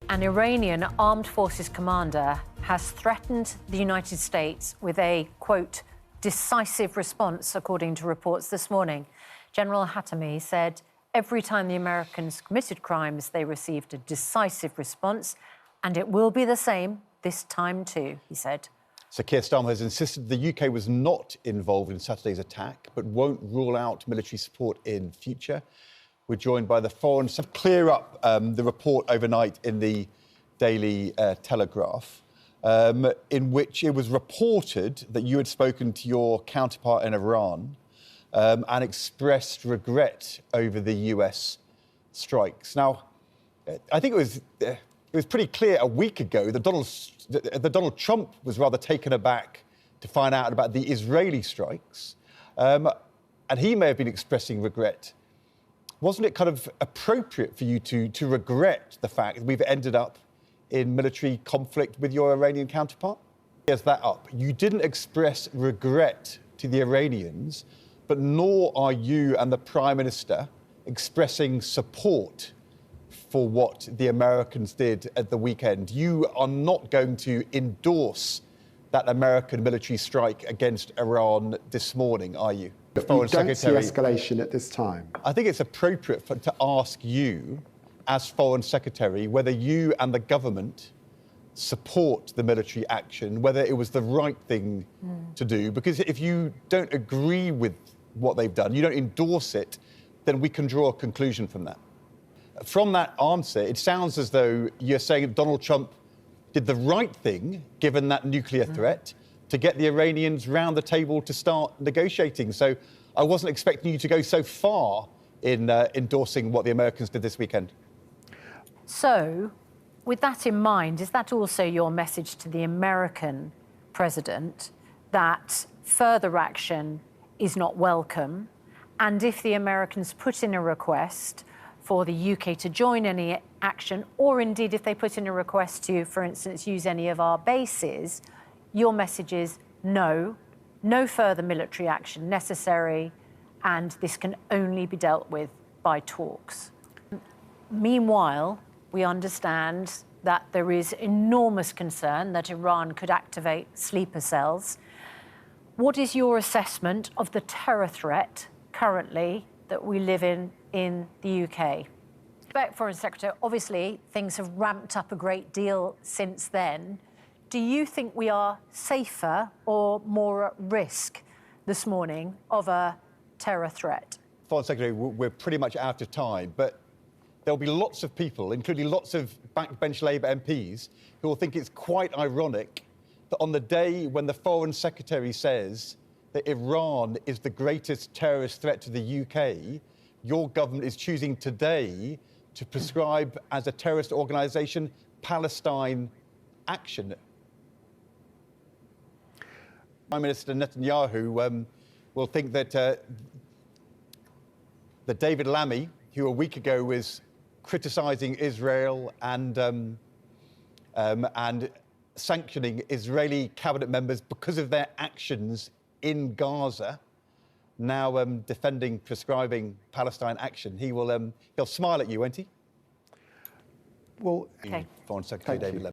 An Iranian armed forces commander has threatened the United States with a, quote, decisive response, according to reports this morning. General Hatami said every time the Americans committed crimes, they received a decisive response, and it will be the same this time too, he said. So Keir Starmer has insisted the UK was not involved in Saturday's attack, but won't rule out military support in future. We're joined by the Foreign Secretary to clear up the report overnight in the Daily Telegraph, in which it was reported that you had spoken to your counterpart in Iran and expressed regret over the US strikes. Now, I think it was pretty clear a week ago that Donald Trump was rather taken aback to find out about the Israeli strikes, and he may have been expressing regret. Wasn't it kind of appropriate for you to regret the fact that we've ended up in military conflict with your Iranian counterpart? Here's that up. You didn't express regret to the Iranians, but nor are you and the Prime Minister expressing support for what the Americans did at the weekend. You are not going to endorse that American military strike against Iran this morning, are you? You don't see escalation at this time. I think it's appropriate to ask you, as Foreign Secretary, whether you and the government support the military action, whether it was the right thing to do. Because if you don't agree with what they've done, you don't endorse it, then we can draw a conclusion from that. From that answer, it sounds as though you're saying that Donald Trump did the right thing, given that nuclear threat, to get the Iranians round the table to start negotiating. So I wasn't expecting you to go so far in endorsing what the Americans did this weekend. So, with that in mind, is that also your message to the American president that further action is not welcome? And if the Americans put in a request for the UK to join any action, or indeed if they put in a request to, for instance, use any of our bases, your message is no further military action necessary, and this can only be dealt with by talks. Meanwhile, we understand that there is enormous concern that Iran could activate sleeper cells. What is your assessment of the terror threat currently that we live in the UK? Foreign Secretary, obviously things have ramped up a great deal since then. Do you think we are safer or more at risk this morning of a terror threat? Foreign Secretary, we're pretty much out of time, but there'll be lots of people, including lots of backbench Labour MPs, who will think it's quite ironic that on the day when the Foreign Secretary says that Iran is the greatest terrorist threat to the UK, your government is choosing today to prescribe as a terrorist organisation Palestine action. Prime Minister Netanyahu will think that David Lammy, who a week ago was criticising Israel and sanctioning Israeli cabinet members because of their actions in Gaza, now prescribing Palestine action. He'll smile at you, won't he? Well, okay. Foreign Secretary David Lammy.